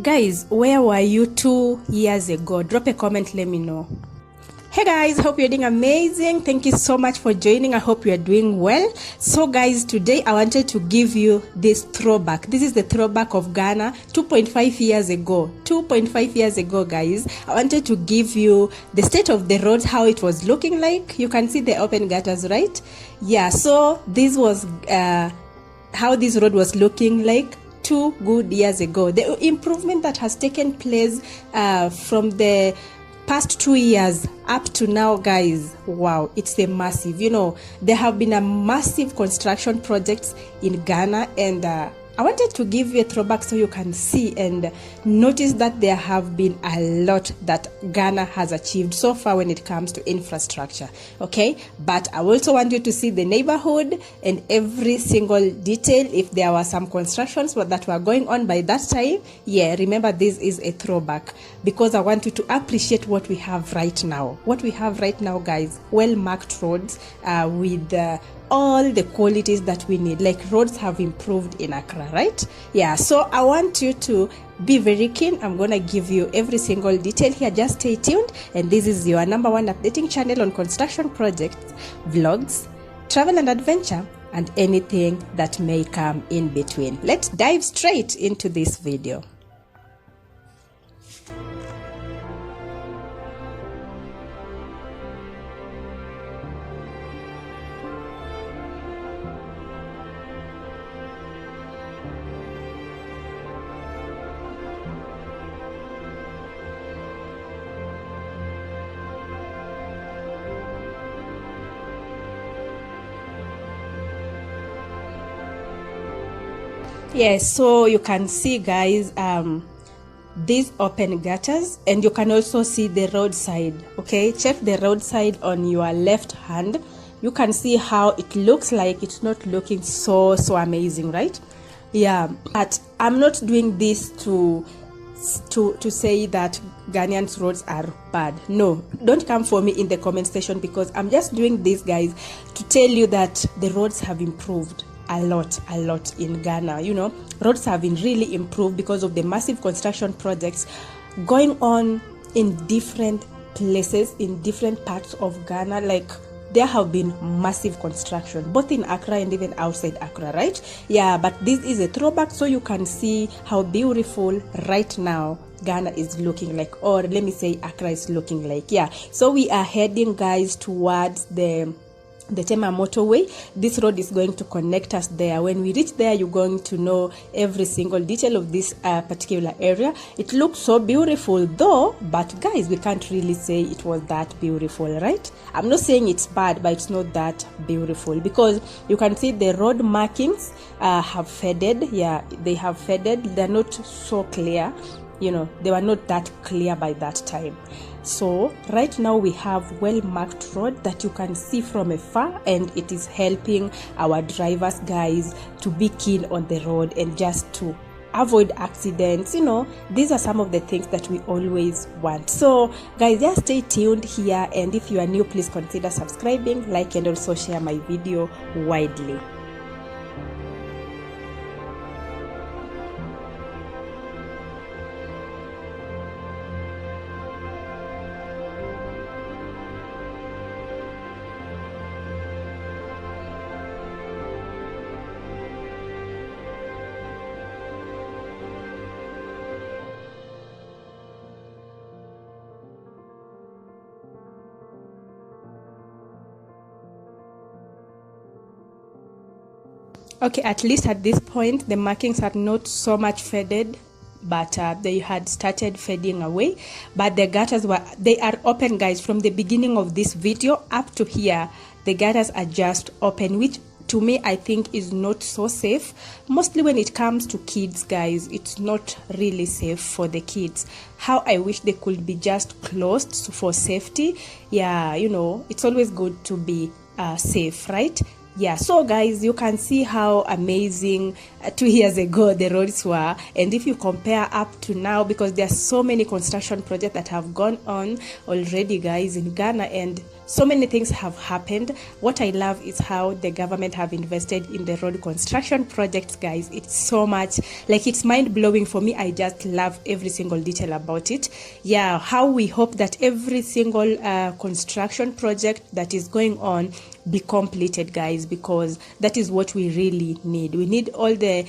Guys, where were you 2 years ago? Drop a comment, let me know. Hey guys, hope you're doing amazing. Thank you so much for joining. I hope you are doing well. So guys, today I wanted to give you this throwback. This is the throwback of Ghana 2.5 years ago. 2.5 years ago, guys. I wanted to give you the state of the roads, how it was looking like. You can see the open gutters, right? Yeah, so this was how this road was looking like 2 good years ago. The improvement that has taken place from the past 2 years up to now, guys, wow, it's a massive, there have been a massive construction projects in Ghana, and I wanted to give you a throwback so you can see and notice that there have been a lot that Ghana has achieved so far when it comes to infrastructure, okay? But I also want you to see the neighborhood and every single detail. If there were some constructions that were going on by that time, yeah, remember this is a throwback because I want you to appreciate what we have right now. What we have right now, guys, well-marked roads with all the qualities that we need. Like roads have improved in Accra, right? Yeah, so I want you to be very keen. I'm gonna give you every single detail here. Just stay tuned. And this is your #1 updating channel on construction projects, vlogs, travel and adventure, and anything that may come in between. Let's dive straight into this video. Yes, so you can see, guys, these open gutters, and you can also see the roadside. Okay, check the roadside on your left hand. You can see how it looks like. It's not looking so amazing, right? Yeah, but I'm not doing this to say that Ghanaians roads are bad. No, don't come for me in the comment section, because I'm just doing this, guys, to tell you that the roads have improved a lot in Ghana. Roads have been really improved because of the massive construction projects going on in different places, in different parts of Ghana. Like, there have been massive construction both in Accra and even outside Accra, right? Yeah, but this is a throwback so you can see how beautiful right now Ghana is looking like, or let me say Accra is looking like. Yeah, so we are heading, guys, towards the Tema motorway. This road is going to connect us there. When we reach there, you're going to know every single detail of this particular area. It looks so beautiful though, but guys, we can't really say it was that beautiful, right? I'm not saying it's bad, but it's not that beautiful because you can see the road markings have faded. Yeah, they have faded. They're not so clear. They were not that clear by that time. So right now we have well-marked road that you can see from afar, and it is helping our drivers, guys, to be keen on the road and just to avoid accidents. These are some of the things that we always want. So guys, just stay tuned here, and if you are new, please consider subscribing, like, and also share my video widely. Okay, at least at this point, the markings are not so much faded, but they had started fading away. But the gutters they are open, guys. From the beginning of this video up to here, the gutters are just open, which to me, I think is not so safe. Mostly when it comes to kids, guys, it's not really safe for the kids. How I wish they could be just closed for safety. Yeah, it's always good to be safe, right? Yeah, so guys, you can see how amazing 2 years ago the roads were, and if you compare up to now, because there are so many construction projects that have gone on already, guys, in Ghana, and so many things have happened. What I love is how the government have invested in the road construction projects, guys. It's so much, like, it's mind-blowing for me. I just love every single detail about it. Yeah, how we hope that every single construction project that is going on be completed, guys, because that is what we really need. We need all the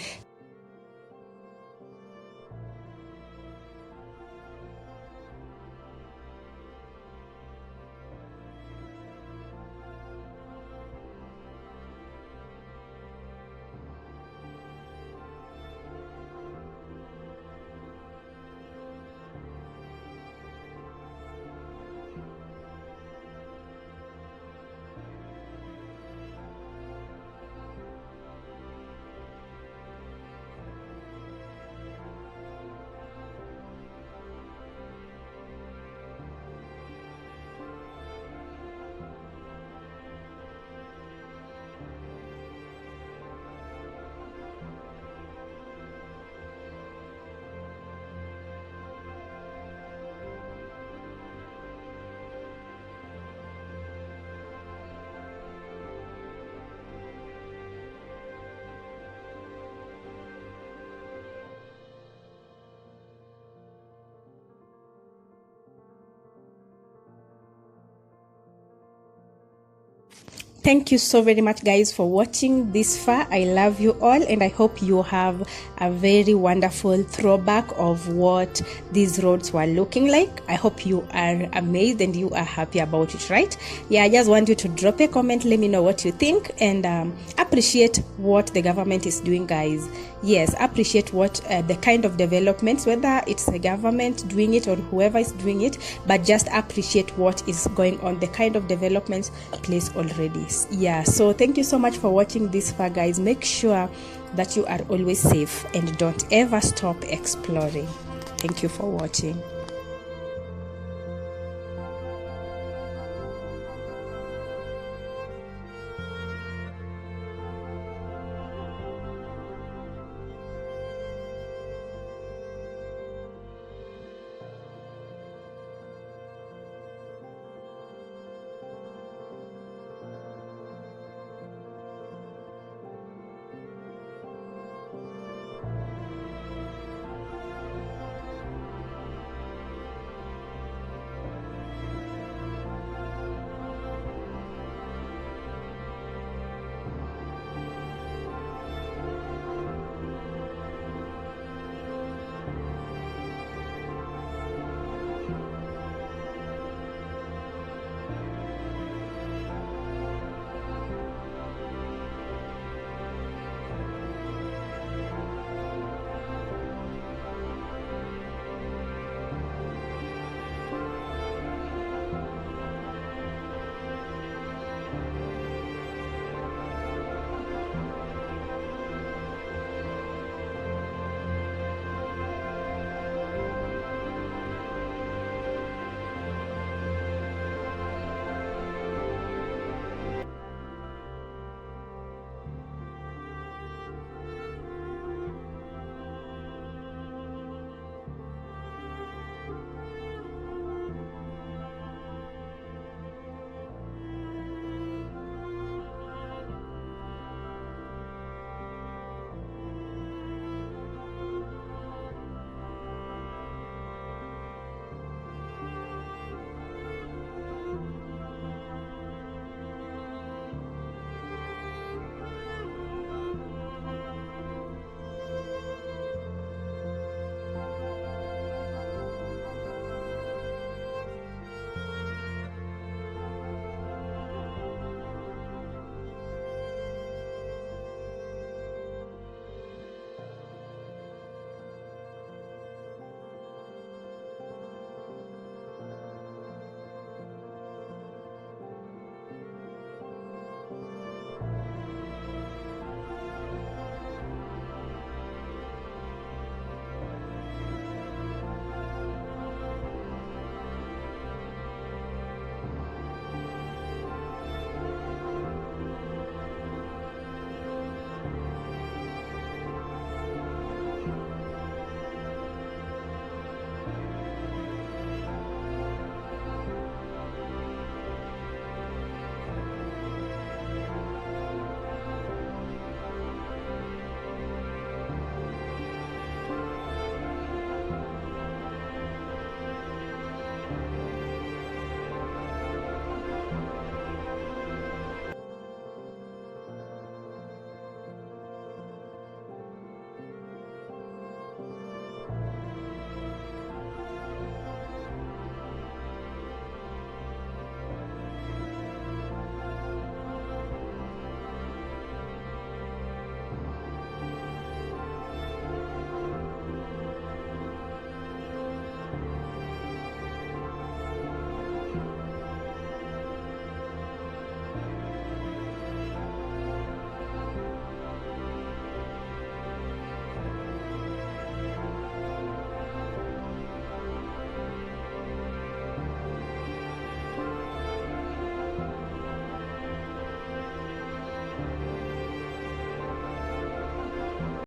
Thank you so very much, guys, for watching this far. I love you all, and I hope you have a very wonderful throwback of what these roads were looking like. I hope you are amazed and you are happy about it, right? Yeah, I just want you to drop a comment, let me know what you think, and appreciate what the government is doing, guys. Yes, appreciate what the kind of developments, whether it's the government doing it or whoever is doing it, but just appreciate what is going on, the kind of developments placed already. Yeah, so thank you so much for watching this far, guys. Make sure that you are always safe and don't ever stop exploring. Thank you for watching.